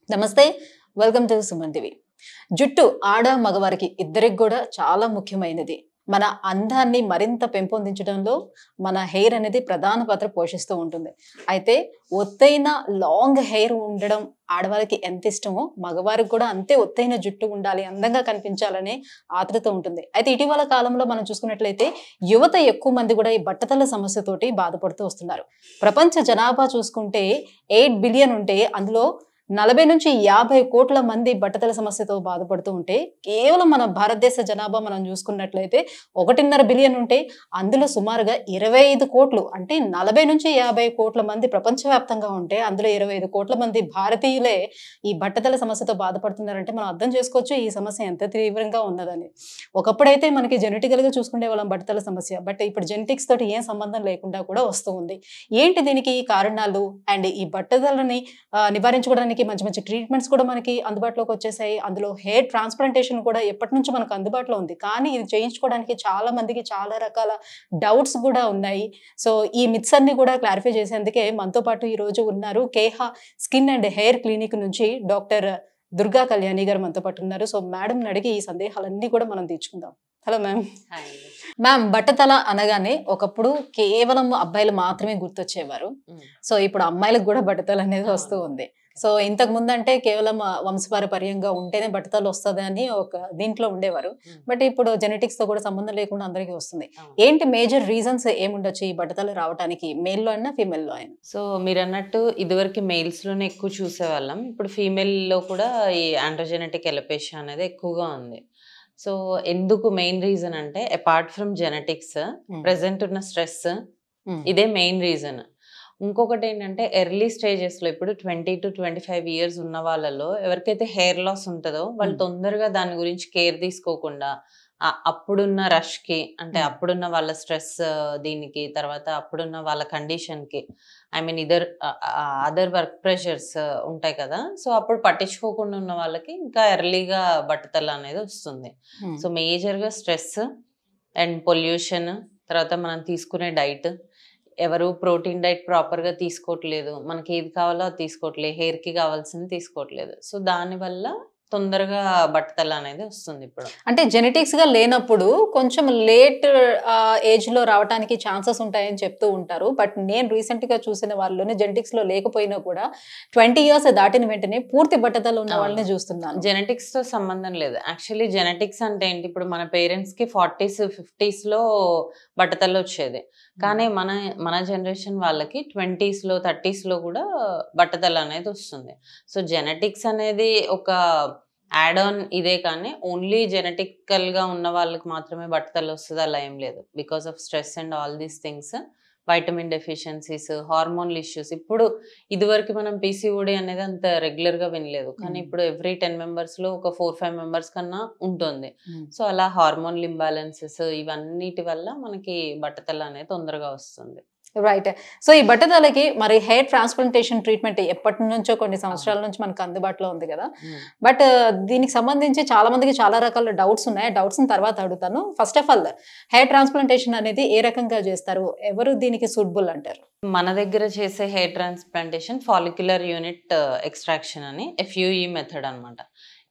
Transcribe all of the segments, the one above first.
నమస్తే, welcome to Suman TV. జుట్టు ఆడ మగవారికి ఇద్దరికి కూడా చాలా ముఖ్యమైనది. మన అందాన్ని మరింత పెంపొందించడంలో మన హెయిర్ అనేది ప్రధాన పాత్ర పోషిస్తూ ఉంటుంది. అయితే ఒత్తైన లాంగ్ హెయిర్ ఉండడం ఆడవారికి ఎంత ఇష్టమో మగవారికి కూడా అంతే ఒత్తైన జుట్టు ఉండాలి, అందంగా కనిపించాలనే ఆతృత ఉంటుంది. అయితే ఇటీవల కాలంలో మనం చూసుకున్నట్లయితే యువత ఎక్కువ మంది కూడా ఈ బట్టతల సమస్యతోటి బాధపడుతూ వస్తున్నారు. ప్రపంచ జనాభా చూసుకుంటే 8 బిలియన్ ఉంటే అందులో 40 నుంచి 50 కోట్ల మంది బట్టతల సమస్యతో బాధపడుతూ ఉంటే, కేవలం మన భారతదేశ జనాభా మనం చూసుకున్నట్లయితే 1.5 బిలియన్ ఉంటే అందులో సుమారుగా 25 కోట్లు అంటే 40 నుంచి 50 కోట్ల మంది ప్రపంచవ్యాప్తంగా ఉంటే అందులో 25 కోట్ల మంది భారతీయులే ఈ బట్టతల సమస్యతో బాధపడుతున్నారంటే మనం అర్థం చేసుకోవచ్చు ఈ సమస్య ఎంత తీవ్రంగా ఉన్నదని. ఒకప్పుడైతే మనకి జెనెటికల్ గా చూసుకునే వాళ్ళం బట్టతల సమస్య, బట్ ఇప్పుడు జెనెటిక్స్ తోటి ఏం సంబంధం లేకుండా కూడా వస్తూ ఉంది. ఏంటి దీనికి కారణాలు అండ్ ఈ బట్టతలని నివారించుకోవడానికి మంచి మంచి ట్రీట్మెంట్స్ కూడా మనకి అందుబాటులోకి వచ్చేసాయి. అందులో హెయిర్ ట్రాన్స్ప్లాంటేషన్ కూడా ఎప్పటి నుంచి మనకు అందుబాటులో ఉంది. కానీ ఇది చేయించుకోవడానికి చాలా మందికి చాలా రకాల డౌట్స్ కూడా ఉన్నాయి. సో ఈ మిత్స్ అన్ని కూడా క్లారిఫై చేసేందుకే మనతో పాటు ఈ రోజు ఉన్నారు Keha skin and hair clinic నుంచి డాక్టర్ దుర్గా కళ్యాణి గారు మనతో పాటు ఉన్నారు. సో మేడం అడిగి ఈ సందేహాలన్నీ కూడా మనం తీర్చుకుందాం. Hello ma'am. మ్యామ్, బట్టతల అనగానే ఒకప్పుడు కేవలం అబ్బాయిలు మాత్రమే గుర్తొచ్చేవారు. సో ఇప్పుడు అమ్మాయిలకు కూడా బట్టతల అనేది వస్తూ ఉంది. సో ఇంతకు ముందు అంటే కేవలం వంశపారపర్యంగా ఉంటేనే బట్టతలు వస్తుంది అని ఒక దీంట్లో ఉండేవారు. బట్ ఇప్పుడు జెనెటిక్స్ తో కూడా సంబంధం లేకుండా అందరికీ వస్తుంది. ఏంటి మేజర్ రీజన్స్ ఏముండొచ్చు ఈ బట్టతలు రావడానికి, మేల్ లో అయినా ఫీమేల్ లో అయినా? సో మీరు అన్నట్టు ఇదివరకు మేల్స్ లోనే ఎక్కువ చూసేవాళ్ళం. ఇప్పుడు ఫీమేల్ లో కూడా ఈ ఆండ్రోజెనెటిక్ ఎలపేషియా అనేది ఎక్కువగా ఉంది. సో ఎందుకు మెయిన్ రీజన్ అంటే అపార్ట్ ఫ్రమ్ జెనెటిక్స్ ప్రెసెంట్ ఉన్న స్ట్రెస్ ఇదే మెయిన్ రీజన్. ఇంకొకటి ఏంటంటే ఎర్లీ స్టేజెస్ లో ఇప్పుడు 20 to 25 ఇయర్స్ ఉన్న వాళ్ళలో ఎవరికైతే హెయిర్ లాస్ ఉంటుందో వాళ్ళు తొందరగా దాని గురించి కేర్ తీసుకోకుండా అప్పుడున్న రష్ కి అంటే అప్పుడున్న వాళ్ళ స్ట్రెస్ దీనికి తర్వాత అప్పుడున్న వాళ్ళ కండిషన్ కి అదర్ వర్క్ ప్రెషర్స్ ఉంటాయి కదా, సో అప్పుడు పట్టించుకోకుండా ఉన్న వాళ్ళకి ఇంకా ఎర్లీగా బట్టతల అనేది వస్తుంది. సో మేజర్ గా స్ట్రెస్ అండ్ పొల్యూషన్, తర్వాత మనం తీసుకునే డైట్, ఎవరు ప్రోటీన్ డైట్ ప్రాపర్ గా తీసుకోవట్లేదు, మనకి ఏది కావాలో అది తీసుకోవట్లేదు, హెయిర్ కి కావాల్సింది తీసుకోవట్లేదు. సో దానివల్ల తొందరగా బట్టతల అనేది వస్తుంది. ఇప్పుడు అంటే జెనెటిక్స్ గా లేనప్పుడు కొంచెం లేట్ ఏజ్ లో రావడానికి ఛాన్సెస్ ఉంటాయని చెప్తూ ఉంటారు. బట్ నేను రీసెంట్ గా చూసిన వాళ్ళలోనే జెనెటిక్స్ లో లేకపోయినా కూడా 20 ఇయర్స్ దాటిన వెంటనే పూర్తి బట్టతల ఉన్న వాళ్ళని చూస్తున్నాను. జెనెటిక్స్ తో సంబంధం లేదు. యాక్చువల్లీ జెనెటిక్స్ అంటే ఏంటి, ఇప్పుడు మన పేరెంట్స్ కి 40s 50s లో బట్టతల వచ్చేది, కానీ మన జనరేషన్ వాళ్ళకి 20s లో 30s లో కూడా బట్టతల అనేది వస్తుంది. సో జెనెటిక్స్ అనేది ఒక యాడ్ ఆన్ ఇదే, కానీ ఓన్లీ జెనెటికల్ గా ఉన్న వాళ్ళకి మాత్రమే బట్టతల వస్తుంది అలా ఏం లేదు. Because of stress and all these things, vitamin deficiencies, hormonal issues. ఇప్పుడు ఇదివరకు మనం పీసీఓడి అనేది అంత రెగ్యులర్ గా వినలేదు, కానీ ఇప్పుడు ఎవ్రీ 10 members లో ఒక 4-5 members కన్నా ఉంటుంది. సో అలా హార్మోనల్ ఇంబ్యాలెన్సెస్ ఇవన్నిటి వల్ల మనకి బట్టతల అనేది తొందరగా వస్తుంది. రైట్. సో ఈ బట్టతలకి మరి హెయిర్ ట్రాన్స్ప్లాంటేషన్ ట్రీట్మెంట్ ఎప్పటి నుంచో కొన్ని సంవత్సరాల నుంచి మనకు అందుబాటులో ఉంది కదా, బట్ దీనికి సంబంధించి చాలా మందికి చాలా రకాల డౌట్స్ ఉన్నాయి. డౌట్స్ తర్వాత అడుగుతాను. First of all, hair transplantation అనేది ఏ రకంగా చేస్తారు, ఎవరు దీనికి సూటబుల్ అంటారు? మన దగ్గర చేసే hair transplantation follicular unit extraction అని FUE మెథడ్ అనమాట.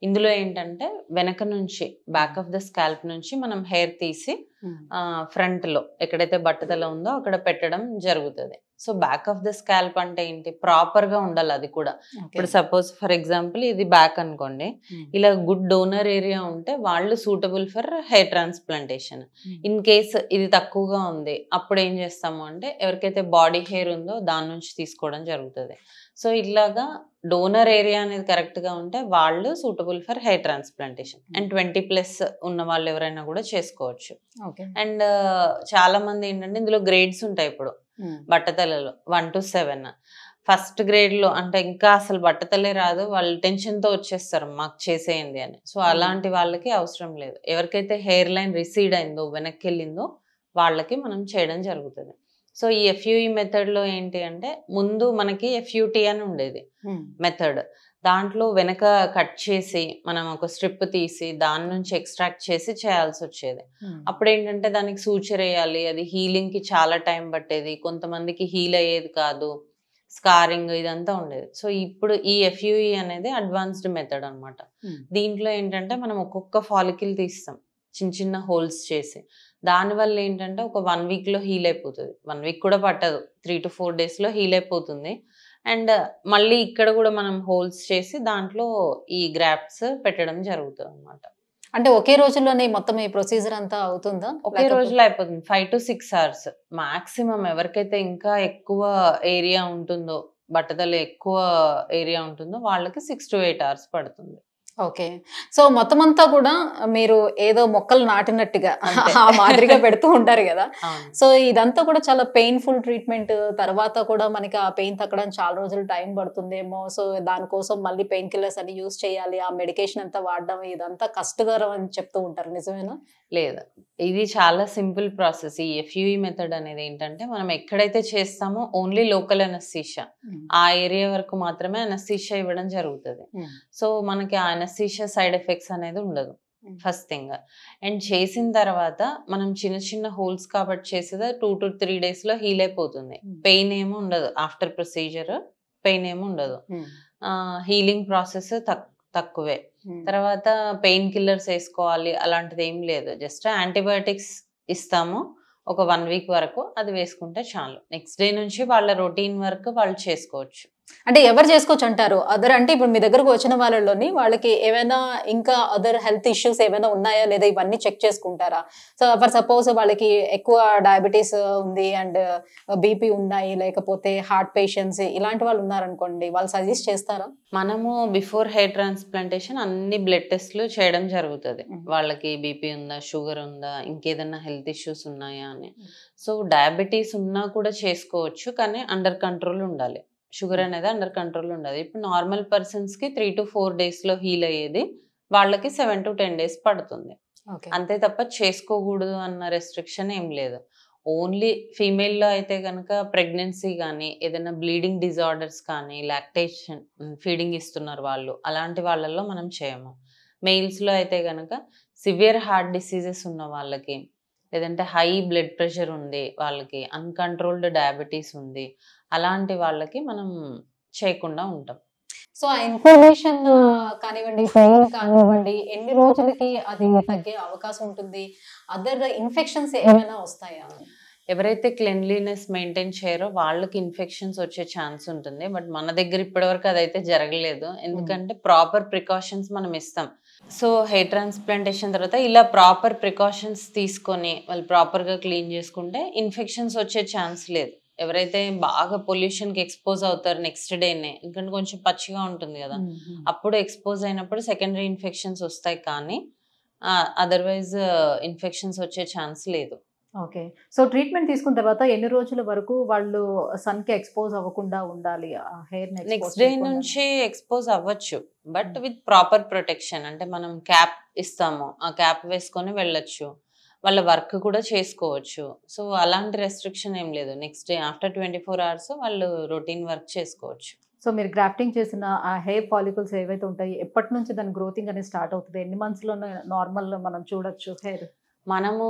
ఇందులో ఏంటంటే వెనక నుంచి బ్యాక్ ఆఫ్ ద స్కాల్ప్ నుంచి మనం హెయిర్ తీసి ఫ్రంట్ లో ఎక్కడైతే బట్టతల ఉందో అక్కడ పెట్టడం జరుగుతుంది. So back of the scalp అంటే ఏంటి, ప్రాపర్ గా ఉండాలి అది కూడా. ఇప్పుడు సపోజ్ ఫర్ ఎగ్జాంపుల్ ఇది బ్యాక్ అనుకోండి, ఇలా గుడ్ డోనర్ ఏరియా ఉంటే వాళ్ళు suitable for hair transplantation. In case ఇది తక్కువగా ఉంది అప్పుడు ఏం చేస్తాము అంటే ఎవరికైతే బాడీ హెయిర్ ఉందో దాని నుంచి తీసుకోవడం జరుగుతుంది. సో ఇలాగా డోనర్ ఏరియా అనేది కరెక్ట్ గా ఉంటే వాళ్ళు suitable for hair transplantation. And 20+ ఉన్న వాళ్ళు ఎవరైనా కూడా చేసుకోవచ్చు. అండ్ చాలా మంది ఏంటంటే ఇందులో గ్రేడ్స్ ఉంటాయి. ఇప్పుడు బట్టతలలో 1 to 7. ఫస్ట్ గ్రేడ్ లో అంటే ఇంకా అసలు బట్టతలే రాదు, వాళ్ళు టెన్షన్ తో వచ్చేస్తారు మాకు చేసేయండి అని. సో అలాంటి వాళ్ళకి అవసరం లేదు. ఎవరికైతే హెయిర్ లైన్ రిసీడ్ అయిందో వెనక్కి వెళ్ళిందో వాళ్ళకి మనం చేయడం జరుగుతుంది. సో ఈ FUE మెథడ్ లో ఏంటి అంటే ముందు మనకి FUT అని ఉండేది మెథడ్. దాంట్లో వెనక కట్ చేసి మనం ఒక స్ట్రిప్ తీసి దాని నుంచి ఎక్స్ట్రాక్ట్ చేసి చేయాల్సి వచ్చేది. అప్పుడు ఏంటంటే దానికి సూచర్ వేయాలి, అది హీలింగ్ కి చాలా టైం పట్టేది, కొంతమందికి హీల్ అయ్యేది కాదు. స్కారింగ్ ఇదంతా ఉండేది. సో ఇప్పుడు ఈ FUE అనేది అడ్వాన్స్డ్ మెథడ్ అనమాట. దీంట్లో ఏంటంటే మనం ఒక్కొక్క ఫాలికిల్ తీస్తాం చిన్న చిన్న హోల్స్ చేసి. దానివల్ల ఏంటంటే ఒక 1 వీక్లో హీల్ అయిపోతుంది. 1 వీక్ కూడా పట్టదు, 3 to 4 డేస్లో హీల్ అయిపోతుంది. అండ్ మళ్ళీ ఇక్కడ కూడా మనం హోల్స్ చేసి దాంట్లో ఈ గ్రాఫ్ట్స్ పెట్టడం జరుగుతుంది అనమాట. అంటే ఒకే రోజుల్లోనే మొత్తం ఈ ప్రొసీజర్ అంతా అవుతుందా? ఒకే రోజులో అయిపోతుంది. 5 to 6 hours మాక్సిమం. ఎవరికైతే ఇంకా ఎక్కువ ఏరియా ఉంటుందో, బట్టతల ఎక్కువ ఏరియా ఉంటుందో వాళ్ళకి 6 to 8 hours పడుతుంది. ఓకే. సో మొత్తం అంతా కూడా మీరు ఏదో మొక్కలు నాటినట్టుగా ఆ మాదిరిగా పెడుతూ ఉంటారు కదా. సో ఇదంతా కూడా చాలా పెయిన్ఫుల్ ట్రీట్మెంట్. తర్వాత కూడా మనకి ఆ పెయిన్ తగ్గడానికి చాలా రోజులు టైం పడుతుందేమో. సో దానికోసం మళ్ళీ పెయిన్ కిల్లర్స్ అని యూజ్ చేయాలి, ఆ మెడికేషన్ అంతా వాడడం, ఇదంతా కష్టకరం అని చెప్తూ ఉంటారు, నిజమేనా? లేదు, ఇది చాలా సింపుల్ ప్రాసెస్. ఈ FUE మెథడ్ అనేది ఏంటంటే మనం ఎక్కడైతే చేస్తామో ఓన్లీ లోకల్ అనస్థీషియా, ఆ ఏరియా వరకు మాత్రమే అనస్థీషియా ఇవ్వడం జరుగుతుంది. సో మనకి ఆ అనస్థీషియా సైడ్ ఎఫెక్ట్స్ అనేది ఉండదు ఫస్ట్ థింగ్. అండ్ చేసిన తర్వాత మనం చిన్న చిన్న హోల్స్ కాబట్టి చేసేది 2 to 3 daysలో హీల్ అయిపోతుంది. పెయిన్ ఏమో ఉండదు, ఆఫ్టర్ ప్రొసీజర్ పెయిన్ ఏమో ఉండదు. హీలింగ్ ప్రాసెస్ తక్కువే. తర్వాత పెయిన్ కిల్లర్స్ వేసుకోవాలి అలాంటిది ఏం లేదు. జస్ట్ యాంటీబయాటిక్స్ ఇస్తాము ఒక 1 week వరకు, అది వేసుకుంటే చాలు. నెక్స్ట్ డే నుంచి వాళ్ళ రొటీన్ వర్క్ వాళ్ళు చేసుకోవచ్చు. అంటే ఎవరు చేసుకోవచ్చు అంటారు? అదర్ అంటే ఇప్పుడు మీ దగ్గరకు వచ్చిన వాళ్ళలోని వాళ్ళకి ఏమైనా ఇంకా అదర్ హెల్త్ ఇష్యూస్ ఏమైనా ఉన్నాయా లేదా ఇవన్నీ చెక్ చేసుకుంటారా? సో ఫర్ సపోజ్ వాళ్ళకి ఎక్కువ డయాబెటీస్ ఉంది అండ్ BP ఉన్నాయి, లేకపోతే హార్ట్ పేషెంట్స్ ఇలాంటి వాళ్ళు ఉన్నారనుకోండి, వాళ్ళు సజెస్ట్ చేస్తారా? మనము బిఫోర్ హెయిర్ ట్రాన్స్ప్లాంటేషన్ అన్ని బ్లడ్ టెస్ట్లు చేయడం జరుగుతుంది. వాళ్ళకి BP ఉందా, షుగర్ ఉందా, ఇంకేదన్నా హెల్త్ ఇష్యూస్ ఉన్నాయా అని. సో డయాబెటీస్ ఉన్నా కూడా చేసుకోవచ్చు, కానీ అండర్ కంట్రోల్ ఉండాలి. షుగర్ అనేది అండర్ కంట్రోల్ ఉండదు. ఇప్పుడు నార్మల్ పర్సన్స్కి 3 to 4 daysలో హీల్ అయ్యేది, వాళ్ళకి 7 to 10 days పడుతుంది. అంతే తప్ప చేసుకోకూడదు అన్న రెస్ట్రిక్షన్ ఏం లేదు. ఓన్లీ ఫీమేల్లో అయితే కనుక ప్రెగ్నెన్సీ కానీ ఏదైనా బ్లీడింగ్ డిజార్డర్స్ కానీ, లాక్టేషన్ ఫీడింగ్ ఇస్తున్నారు వాళ్ళు, అలాంటి వాళ్ళల్లో మనం చేయము. మెయిల్స్లో అయితే కనుక సివియర్ హార్ట్ డిసీజెస్ ఉన్న వాళ్ళకి, లేదంటే హై బ్లడ్ ప్రెషర్ ఉంది వాళ్ళకి, అన్కంట్రోల్డ్ డయాబెటీస్ ఉంది, అలాంటి వాళ్ళకి మనం చేయకుండా ఉంటాం. సో ఆ ఇన్ఫర్మేషన్ కానివ్వండి, పెయిన్ కానివ్వండి, ఎన్ని రోజులకి అది తగ్గే అవకాశం ఉంటుంది? అదర్ ఇన్ఫెక్షన్స్ ఏమైనా వస్తాయా? ఎవరైతే క్లెన్లీనెస్ మెయింటైన్ చేయరో వాళ్ళకి ఇన్ఫెక్షన్స్ వచ్చే ఛాన్స్ ఉంటుంది. బట్ మన దగ్గర ఇప్పటివరకు అదైతే జరగలేదు, ఎందుకంటే ప్రాపర్ ప్రికాషన్స్ మనం ఇస్తాం. సో హెయిర్ ట్రాన్స్ప్లాంటేషన్ తర్వాత ఇలా ప్రాపర్ ప్రికాషన్స్ తీసుకొని వాళ్ళు ప్రాపర్గా క్లీన్ చేసుకుంటే ఇన్ఫెక్షన్స్ వచ్చే ఛాన్స్ లేదు. ఎవరైతే బాగా పొల్యూషన్కి ఎక్స్పోజ్ అవుతారు నెక్స్ట్ డేనే, ఎందుకంటే కొంచెం పచ్చిగా ఉంటుంది కదా, అప్పుడు ఎక్స్పోజ్ అయినప్పుడు సెకండరీ ఇన్ఫెక్షన్స్ వస్తాయి, కానీ అదర్వైజ్ ఇన్ఫెక్షన్స్ వచ్చే ఛాన్స్ లేదు. ఓకే. సో ట్రీట్మెంట్ తీసుకున్న తర్వాత ఎన్ని రోజుల వరకు వాళ్ళు సన్ కి ఎక్స్పోజ్ అవ్వకుండా ఉండాలి? హెయిర్ నెక్స్ట్ డే నుంచి ఎక్స్పోజ్ అవ్వచ్చు, బట్ విత్ ప్రాపర్ ప్రొటెక్షన్. అంటే మనం క్యాప్ ఇస్తాము, ఆ క్యాప్ వేసుకొని వెళ్ళొచ్చు, వాళ్ళ వర్క్ కూడా చేసుకోవచ్చు. సో అలాంటి రెస్ట్రిక్షన్ ఏం లేదు. నెక్స్ట్ డే ఆఫ్టర్ 24 hours వాళ్ళు రొటీన్ వర్క్ చేసుకోవచ్చు. సో మీరు గ్రాఫ్టింగ్ చేసిన ఆ హెయిర్ ఫాలికల్స్ ఏవైతే ఉంటాయి, ఎప్పటి నుంచి దాని గ్రోతింగ్ అనేది స్టార్ట్ అవుతుంది? ఎన్ని మంత్స్ లో నార్మల్ మనం చూడొచ్చు హెయిర్? మనము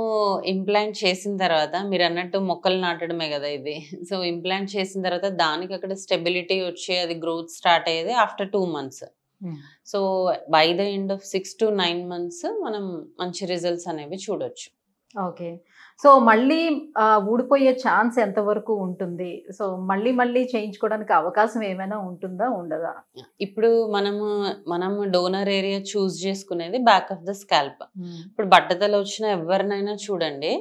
ఇంప్లాంట్ చేసిన తర్వాత మీరు అన్నట్టు మొక్కలు నాటడమే కదా ఇది. సో ఇంప్లాంట్ చేసిన తర్వాత దానికి అక్కడ స్టెబిలిటీ వచ్చి అది గ్రోత్ స్టార్ట్ అయ్యేది after 2 months. So by the end of 6 to 9 months మనం మంచి రిజల్ట్స్ అనేవి చూడొచ్చు. ఓకే. సో మళ్ళీ ఊడిపోయే ఛాన్స్ ఎంతవరకు ఉంటుంది? సో మళ్ళీ చేయించుకోవడానికి అవకాశం ఏమైనా ఉంటుందా, ఉండదా? ఇప్పుడు మనము డోనర్ ఏరియా చూస్ చేసుకునేది బ్యాక్ ఆఫ్ ద స్కాల్ప్. ఇప్పుడు బట్టతల వచ్చిన ఎవరినైనా చూడండి,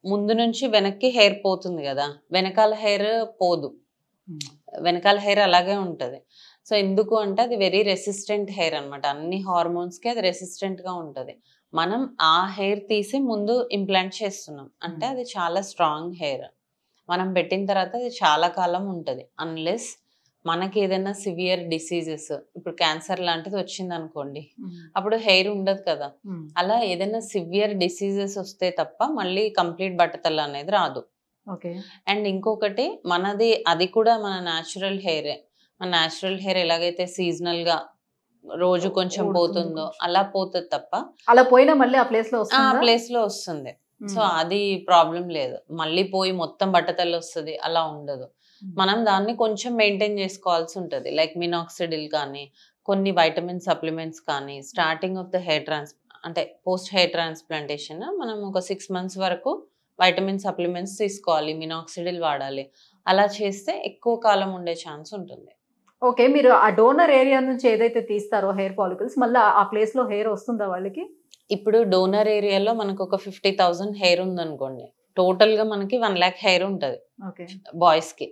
ముందు నుంచి వెనక్కి హెయిర్ పోతుంది కదా, వెనకాల హెయిర్ పోదు, వెనకాల హెయిర్ అలాగే ఉంటుంది. సో ఎందుకు అంటే అది వెరీ రెసిస్టెంట్ హెయిర్ అనమాట, అన్ని హార్మోన్స్కి అది రెసిస్టెంట్గా ఉంటుంది. మనం ఆ హెయిర్ తీసి ముందు ఇంప్లాంట్ చేస్తున్నాం అంటే అది చాలా స్ట్రాంగ్ హెయిర్. మనం పెట్టిన తర్వాత అది చాలా కాలం ఉంటుంది, అన్లెస్ మనకి ఏదైనా సివియర్ డిసీజెస్, ఇప్పుడు క్యాన్సర్ లాంటిది వచ్చింది అనుకోండి, అప్పుడు హెయిర్ ఉండదు కదా. అలా ఏదైనా సివియర్ డిసీజెస్ వస్తే తప్ప మళ్ళీ కంప్లీట్ బట్టతల అనేది రాదు. అండ్ ఇంకొకటి మనది, అది కూడా మన న్యాచురల్ హెయిరే. మన న్యాచురల్ హెయిర్ ఎలాగైతే సీజనల్ గా రోజు కొంచెం పోతుందో అలా పోతుంది తప్ప, అలా పోయినా మళ్ళీ ఆ ప్లేస్ లో వస్తుంది. సో అది ప్రాబ్లం లేదు. మళ్ళీ పోయి మొత్తం బట్టతల్లి వస్తుంది అలా ఉండదు. మనం దాన్ని కొంచెం మెయింటైన్ చేసుకోవాల్సి ఉంటుంది. లైక్ మినాక్సిడిల్ కానీ, కొన్ని వైటమిన్ సప్లిమెంట్స్ కానీ, స్టార్టింగ్ ఆఫ్ ద హెయిర్ అంటే పోస్ట్ హెయిర్ ట్రాన్స్ప్లాంటేషన్ మనం ఒక 6 months వరకు వైటమిన్ సప్లిమెంట్స్ తీసుకోవాలి, మినాక్సిడిల్ వాడాలి. అలా చేస్తే ఎక్కువ కాలం ఉండే ఛాన్స్ ఉంటుంది. ఓకే, మీరు ఆ డోనర్ ఏరియా నుంచి ఏదైతే తీస్తారో హెయిర్ ఫాలికల్స్, మళ్ళీ ఆ ప్లేస్ లో హెయిర్ వస్తుందా వాళ్ళకి? ఇప్పుడు డోనర్ ఏరియాలో మనకు ఒక 50,000 హెయిర్ ఉందనుకోండి, టోటల్ గా మనకి 1 lakh హెయిర్ ఉంటుంది బాయ్స్ కి.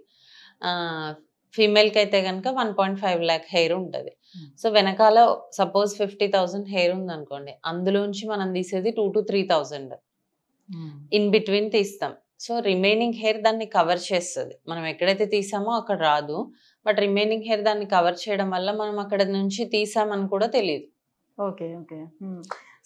ఫీమేల్ కి అయితే కనుక 1.5 lakh హెయిర్ ఉంటుంది. సో వెనకాల సపోజ్ 50,000 హెయిర్ ఉందనుకోండి, అందులోంచి మనం తీసేది 2,000 to 3,000 ఇన్ బిట్వీన్ తీస్తాం. సో రిమైనింగ్ హెయిర్ దాన్ని కవర్ చేస్తుంది. మనం ఎక్కడైతే తీసామో అక్కడ రాదు, బట్ రిమైనింగ్ హెయిర్ దాన్ని కవర్ చేయడం వల్ల మనం అక్కడ నుంచి తీసామని కూడా తెలియదు. Okay okay.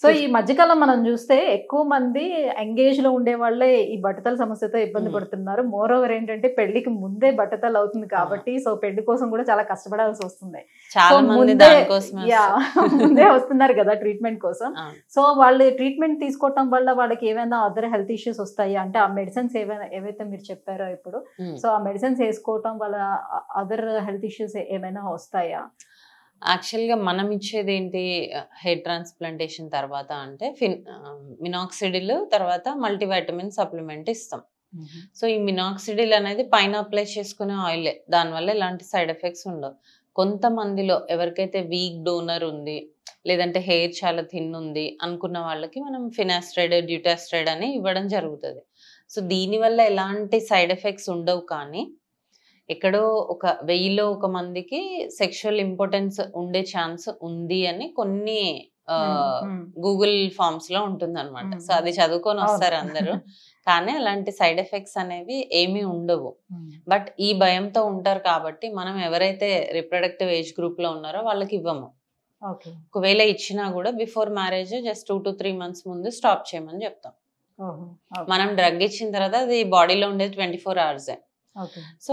సో ఈ మధ్యకాలం మనం చూస్తే ఎక్కువ మంది ఎంగేజ్ లో ఉండే వాళ్ళే ఈ బట్టతల సమస్యతో ఇబ్బంది పడుతున్నారు. మోర్ ఓవర్ ఏంటంటే పెళ్లికి ముందే బట్టతల అవుతుంది కాబట్టి సో పెళ్లి కోసం కూడా చాలా కష్టపడాల్సి వస్తుంది. చాలా మంది ముందే వస్తున్నారు కదా ట్రీట్మెంట్ కోసం. సో వాళ్ళు ట్రీట్మెంట్ తీసుకోవటం వల్ల వాళ్ళకి ఏమైనా అదర్ హెల్త్ ఇష్యూస్ వస్తాయి అంటే ఆ మెడిసిన్స్ ఏవైతే మీరు చెప్పారో ఇప్పుడు, సో ఆ మెడిసిన్స్ వేసుకోవటం వల్ల అదర్ హెల్త్ ఇష్యూస్ ఏమైనా వస్తాయా? యాక్చువల్గా మనం ఇచ్చేది ఏంటి హెయిర్ ట్రాన్స్ప్లాంటేషన్ తర్వాత అంటే మినాక్సిడిల్ తర్వాత మల్టీవైటమిన్ సప్లిమెంట్ ఇస్తాం. సో ఈ మినాక్సిడిల్ అనేది పైన అప్లై చేసుకునే ఆయిలే, దానివల్ల ఎలాంటి సైడ్ ఎఫెక్ట్స్ ఉండవు. కొంతమందిలో ఎవరికైతే వీక్ డోనర్ ఉంది, లేదంటే హెయిర్ చాలా థిన్ ఉంది అనుకున్న వాళ్ళకి మనం ఫినాస్ట్రైడ్, డ్యూటాస్ట్రైడ్ అని ఇవ్వడం జరుగుతుంది. సో దీనివల్ల ఎలాంటి సైడ్ ఎఫెక్ట్స్ ఉండవు. కానీ ఎక్కడో ఒక 1000లో 1 మందికి సెక్షువల్ ఇంపార్టెన్స్ ఉండే ఛాన్స్ ఉంది అని కొన్ని గూగుల్ ఫార్మ్స్ లో ఉంటుంది అనమాట. సో అది చదువుకొని వస్తారు అందరూ, కానీ అలాంటి సైడ్ ఎఫెక్ట్స్ అనేవి ఏమీ ఉండవు. బట్ ఈ భయంతో ఉంటారు కాబట్టి మనం ఎవరైతే రిప్రొడక్టివ్ ఏజ్ గ్రూప్ లో ఉన్నారో వాళ్ళకి ఇవ్వము. ఒకవేళ ఇచ్చినా కూడా before marriage just 2 to 3 months ముందు స్టాప్ చేయమని చెప్తాం. మనం డ్రగ్ ఇచ్చిన తర్వాత అది బాడీలో ఉండేది 24 hours. సో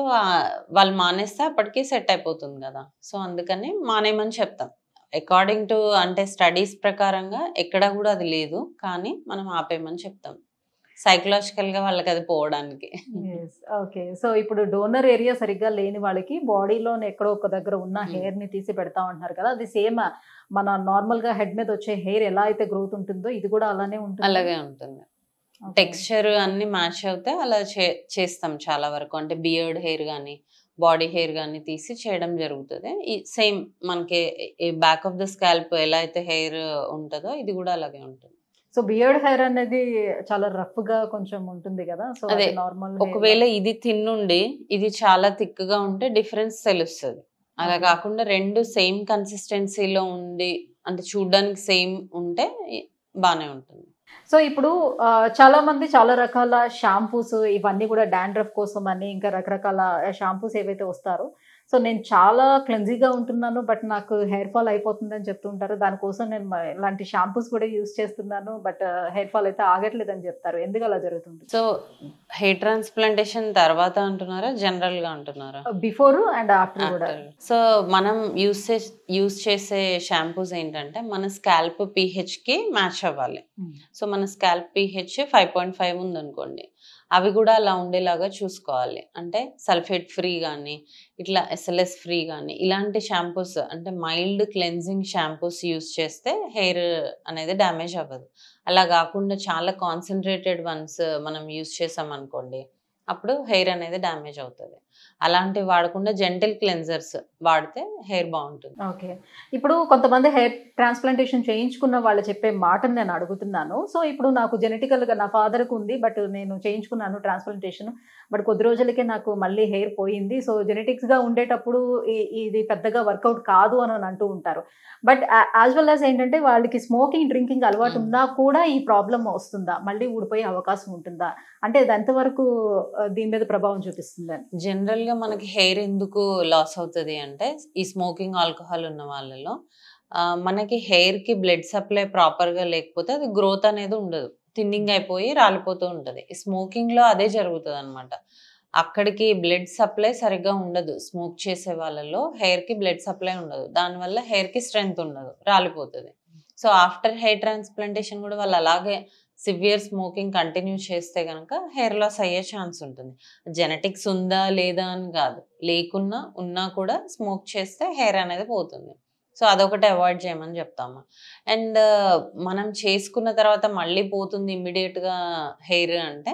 వాళ్ళు మానేస్తే అప్పటికి సెట్ అయిపోతుంది కదా. సో అందుకని మానేమని చెప్తాం. అకార్డింగ్ టు అంటే స్టడీస్ ప్రకారంగా ఎక్కడ కూడా అది లేదు, కానీ మనం ఆపేయమని చెప్తాం సైకలాజికల్ గా వాళ్ళకి అది పోవడానికి. ఓకే, సో ఇప్పుడు డోనర్ ఏరియా సరిగ్గా లేని వాళ్ళకి బాడీలో ఎక్కడో ఒక దగ్గర ఉన్న హెయిర్ ని తీసి పెడతా ఉంటున్నారు కదా, అది సేమ్ మన నార్మల్ గా హెడ్ మీద వచ్చే హెయిర్ ఎలా అయితే గ్రోత్ ఉంటుందో ఇది కూడా అలానే ఉంటుంది? అలాగే ఉంటుంది. టెక్స్చర్ అన్ని మ్యాచ్ అవుతే అలా చేస్తాం చాలా వరకు. అంటే బియర్డ్ హెయిర్ కానీ బాడీ హెయిర్ కానీ తీసి చేయడం జరుగుతుంది. ఈ సేమ్ మనకి బ్యాక్ ఆఫ్ ద స్కాల్ప్ ఎలా అయితే హెయిర్ ఉంటుందో ఇది కూడా అలాగే ఉంటుంది. సో బియర్డ్ హెయిర్ అనేది చాలా రఫ్ గా కొంచెం ఉంటుంది కదా, సో అదే నార్మల్ ఒకవేళ ఇది థిన్ ఉండి ఇది చాలా థిక్ గా ఉంటే డిఫరెన్స్ తెలుస్తుంది. అలా కాకుండా రెండు సేమ్ కన్సిస్టెన్సీలో ఉండి అంటే చూడడానికి సేమ్ ఉంటే బానే ఉంటుంది. సో ఇప్పుడు చాలా మంది చాలా రకాల షాంపూస్ ఇవన్నీ కూడా డాండ్రఫ్ కోసం అని ఇంకా రకరకాల షాంపూస్ ఏవైతే వస్తారో, సో నేను చాలా క్లెన్జీగా ఉంటున్నాను బట్ నాకు హెయిర్ ఫాల్ అయిపోతుంది అని చెప్తుంటారు. దానికోసం నేను ఇలాంటి షాంపూస్ కూడా యూజ్ చేస్తున్నాను బట్ హెయిర్ ఫాల్ అయితే ఆగట్లేదు అని చెప్తారు. ఎందుకు అలా జరుగుతుంది? సో హెయిర్ ట్రాన్స్ప్లాంటేషన్ తర్వాత అంటున్నారా, జనరల్ గా అంటున్నారా? బిఫోర్ అండ్ ఆఫ్టర్ కూడా. సో మనం యూజ్ చేసే షాంపూస్ ఏంటంటే మన స్కాల్ప్ pH కి మ్యాచ్ అవ్వాలి. సో మన స్కాల్ప్ pH 5.5 ఉందనుకోండి, అవి కూడా అలా ఉండేలాగా చూసుకోవాలి. అంటే సల్ఫేట్ ఫ్రీ కానీ ఇట్లా SLS ఫ్రీ కానీ ఇలాంటి షాంపూస్ అంటే మైల్డ్ క్లెన్జింగ్ షాంపూస్ యూస్ చేస్తే హెయిర్ అనేది డ్యామేజ్ అవ్వదు. అలా కాకుండా చాలా కాన్సన్ట్రేటెడ్ వన్స్ మనం యూస్ చేసాం అనుకోండి, అప్పుడు హెయిర్ అనేది డ్యామేజ్ అవుతుంది. అలాంటివి వాడకుండా జెంటిల్ క్లెన్జర్స్ వాడితే హెయిర్ బాగుంటుంది. ఓకే, ఇప్పుడు కొంతమంది హెయిర్ ట్రాన్స్ప్లాంటేషన్ చేయించుకున్న వాళ్ళు చెప్పే మాటను నేను అడుగుతున్నాను. సో ఇప్పుడు నాకు జెనెటికల్గా నా ఫాదర్కి ఉంది బట్ నేను చేయించుకున్నాను ట్రాన్స్ప్లాంటేషన్, బట్ కొద్ది రోజులకే నాకు మళ్ళీ హెయిర్ పోయింది. సో జెనెటిక్స్గా ఉండేటప్పుడు ఇది పెద్దగా వర్కౌట్ కాదు అని అంటూ ఉంటారు. బట్ యాజ్ వెల్ యాజ్ ఏంటంటే వాళ్ళకి స్మోకింగ్ డ్రింకింగ్ అలవాటు ఉన్నా కూడా ఈ ప్రాబ్లం వస్తుందా, మళ్ళీ ఊడిపోయే అవకాశం ఉంటుందా, అంటే అది ఎంతవరకు దీని మీద ప్రభావం చూపిస్తుంది? జనరల్ గా మనకి హెయిర్ ఎందుకు లాస్ అవుతుంది అంటే ఈ స్మోకింగ్ ఆల్కహాల్ ఉన్న వాళ్ళలో మనకి హెయిర్ కి బ్లడ్ సప్లై ప్రాపర్ గా లేకపోతే అది గ్రోత్ అనేది ఉండదు, థిన్నింగ్ అయిపోయి రాలిపోతూ ఉంటది. స్మోకింగ్ లో అదే జరుగుతుంది అనమాట. అక్కడికి బ్లడ్ సప్లై సరిగ్గా ఉండదు. స్మోక్ చేసే వాళ్ళలో హెయిర్ కి బ్లడ్ సప్లై ఉండదు, దానివల్ల హెయిర్ కి స్ట్రెంగ్త్ ఉండదు, రాలిపోతుంది. సో ఆఫ్టర్ హెయిర్ ట్రాన్స్ప్లాంటేషన్ కూడా వాళ్ళు అలాగే సివియర్ స్మోకింగ్ కంటిన్యూ చేస్తే కనుక హెయిర్ లాస్ అయ్యే ఛాన్స్ ఉంటుంది. జెనెటిక్స్ ఉందా లేదా అని కాదు, లేకున్నా ఉన్నా కూడా స్మోక్ చేస్తే హెయిర్ అనేది పోతుంది. సో అదొకటి అవాయిడ్ చేయమని చెప్తాము. అండ్ మనం చేసుకున్న తర్వాత మళ్ళీ పోతుంది ఇమ్మీడియట్గా హెయిర్ అంటే,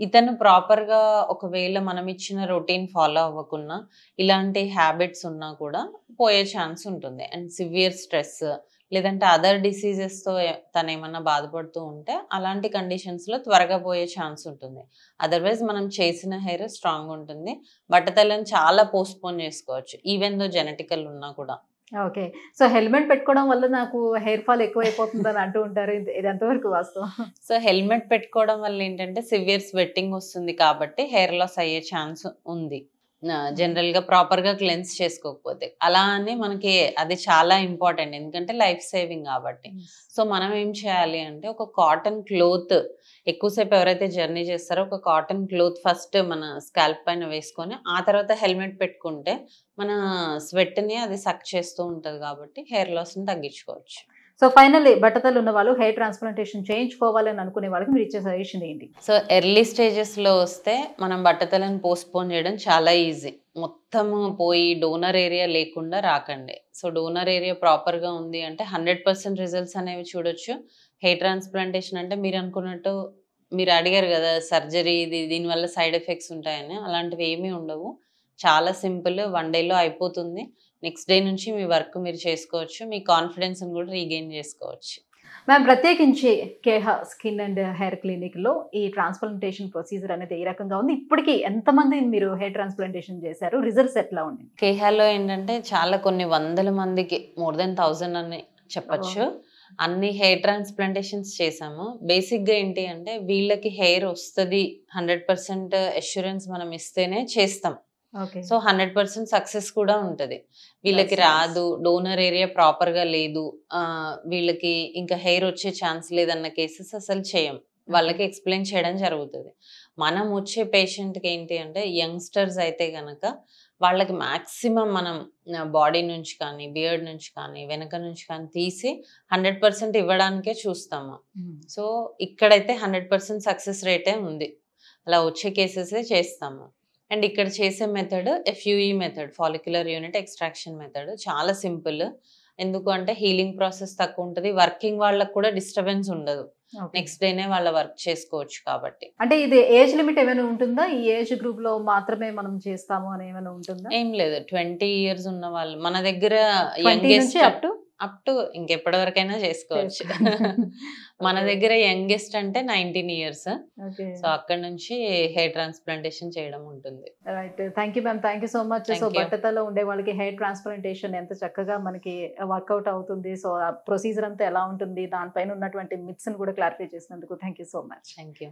ఇతను ప్రాపర్గా ఒకవేళ మనం ఇచ్చిన రొటీన్ ఫాలో అవ్వకున్నా ఇలాంటి హ్యాబిట్స్ ఉన్నా కూడా పోయే ఛాన్స్ ఉంటుంది. అండ్ సివియర్ స్ట్రెస్ లేదంటే అదర్ డిసీజెస్తో తను ఏమన్నా బాధపడుతూ ఉంటే అలాంటి కండిషన్స్లో త్వరగా పోయే ఛాన్స్ ఉంటుంది. అదర్వైజ్ మనం చేసిన హెయిర్ స్ట్రాంగ్ ఉంటుంది. బట్టతలని చాలా పోస్ట్పోన్ చేసుకోవచ్చు ఈవెన్ దో జెనెటికల్ ఉన్నా కూడా. ఓకే. సో హెల్మెట్ పెట్టుకోవడం వల్ల నాకు హెయిర్ ఫాల్ ఎక్కువైపోతుందని అంటూ ఉంటారు. ఇది ఎంతవరకు వాస్తవం? సో హెల్మెట్ పెట్టుకోవడం వల్ల ఏంటంటే సివియర్ స్వెట్టింగ్ వస్తుంది కాబట్టి హెయిర్ లాస్ అయ్యే ఛాన్స్ ఉంది. జనరల్గా ప్రాపర్గా క్లెన్స్ చేసుకోకపోతే. అలా అని మనకి అది చాలా ఇంపార్టెంట్, ఎందుకంటే లైఫ్ సేవింగ్ కాబట్టి. సో మనం ఏం చేయాలి అంటే ఒక కాటన్ క్లోత్, ఎక్కువసేపు ఎవరైతే జర్నీ చేస్తారో ఒక కాటన్ క్లోత్ ఫస్ట్ మన స్కాల్ప్ పైన వేసుకొని ఆ తర్వాత హెల్మెట్ పెట్టుకుంటే మన స్వెట్ని అది సక్ చేస్తూ ఉంటుంది కాబట్టి హెయిర్ లాస్ని తగ్గించుకోవచ్చు. సో ఫైనల్లీ బట్టతలు ఉన్న వాళ్ళు హెయిర్ ట్రాన్స్ప్లాంటేషన్ చేయించుకోవాలని అనుకునే వాళ్ళకి మీరు ఇచ్చే సజెషన్ ఏంటి? సో ఎర్లీ స్టేజెస్లో వస్తే మనం బట్టతలను పోస్ట్పోన్ చేయడం చాలా ఈజీ. మొత్తము పోయి డోనర్ ఏరియా లేకుండా రాకండి. సో డోనర్ ఏరియా ప్రాపర్గా ఉంది అంటే 100% రిజల్ట్స్ అనేవి చూడొచ్చు. హెయిర్ ట్రాన్స్ప్లాంటేషన్ అంటే మీరు అనుకున్నట్టు, మీరు అడిగారు కదా సర్జరీ దీనివల్ల సైడ్ ఎఫెక్ట్స్ ఉంటాయని, అలాంటివి ఏమీ ఉండవు. చాలా సింపుల్, 1 డేలో అయిపోతుంది. నెక్స్ట్ డే నుంచి మీ వర్క్ మీరు చేసుకోవచ్చు, మీ కాన్ఫిడెన్స్ని కూడా రీగెయిన్ చేసుకోవచ్చు. మ్యామ్, ప్రత్యేకించి కేహా స్కిన్ అండ్ హెయిర్ క్లినిక్లో ఈ ట్రాన్స్ప్లాంటేషన్ ప్రొసీజర్ అనేది ఏ రకంగా ఉంది? ఇప్పటికీ ఎంతమంది మీరు హెయిర్ ట్రాన్స్ప్లాంటేషన్ చేశారు? రిజల్ట్స్ ఎట్లా ఉంది? కేహాలో ఏంటంటే చాలా కొన్ని వందల మందికి, మోర్ దెన్ 1000 అని చెప్పచ్చు, అన్ని హెయిర్ ట్రాన్స్ప్లాంటేషన్స్ చేసాము. బేసిక్గా ఏంటి అంటే వీళ్ళకి హెయిర్ వస్తుంది 100% అష్యూరెన్స్ మనం ఇస్తేనే చేస్తాం. సో 100% సక్సెస్ కూడా ఉంటుంది. వీళ్ళకి రాదు, డోనర్ ఏరియా ప్రాపర్గా లేదు, వీళ్ళకి ఇంకా హెయిర్ వచ్చే ఛాన్స్ లేదన్న కేసెస్ అసలు చేయం. వాళ్ళకి ఎక్స్ప్లెయిన్ చేయడం జరుగుతుంది. మనం వచ్చే పేషెంట్కి ఏంటి అంటే యంగ్స్టర్స్ అయితే కనుక వాళ్ళకి మ్యాక్సిమం మనం బాడీ నుంచి కానీ బియర్డ్ నుంచి కానీ వెనక నుంచి కానీ తీసి 100% ఇవ్వడానికే చూస్తాము. సో ఇక్కడైతే 100% సక్సెస్ రేటే ఉంది. అలా వచ్చే కేసెసే చేస్తాము. అండ్ ఇక్కడ చేసే method FUE method, follicular unit extraction method. చాలా సింపుల్. ఎందుకు అంటే హీలింగ్ ప్రాసెస్ తక్కువ ఉంటుంది, వర్కింగ్ వాళ్ళకు కూడా డిస్టర్బెన్స్ ఉండదు, నెక్స్ట్ డేనే వాళ్ళ వర్క్ చేసుకోవచ్చు కాబట్టి. అంటే ఇది ఏజ్ లిమిట్ ఏమైనా ఉంటుందా? ఈ ఏజ్ గ్రూప్ లో మాత్రమే మనం చేస్తాము అని ఏమైనా ఉంటుందా? ఏం లేదు, 20 years ఉన్న వాళ్ళు మన దగ్గర అప్ టు ఇంకెప్పటి వరకైనా చేసుకోవచ్చు. మన దగ్గర యంగెస్ట్ అంటే 19 years. సో అక్కడ నుంచి హెయిర్ ట్రాన్స్ప్లాంటేషన్ చేయడం ఉంటుంది. Right, thank you ma'am, thank you so much. So బట్టతలో ఉండే వాళ్ళకి హెయిర్ ట్రాన్స్ప్లాంటేషన్ ఎంత చక్కగా మనకి వర్కౌట్ అవుతుంది, సో ఆ ప్రొసీజర్ అంతా ఎలా ఉంటుంది, దానిపైన ఉన్నటువంటి మిత్స్ కూడా క్లారిఫై చేసినందుకు thank you so much. Thank you.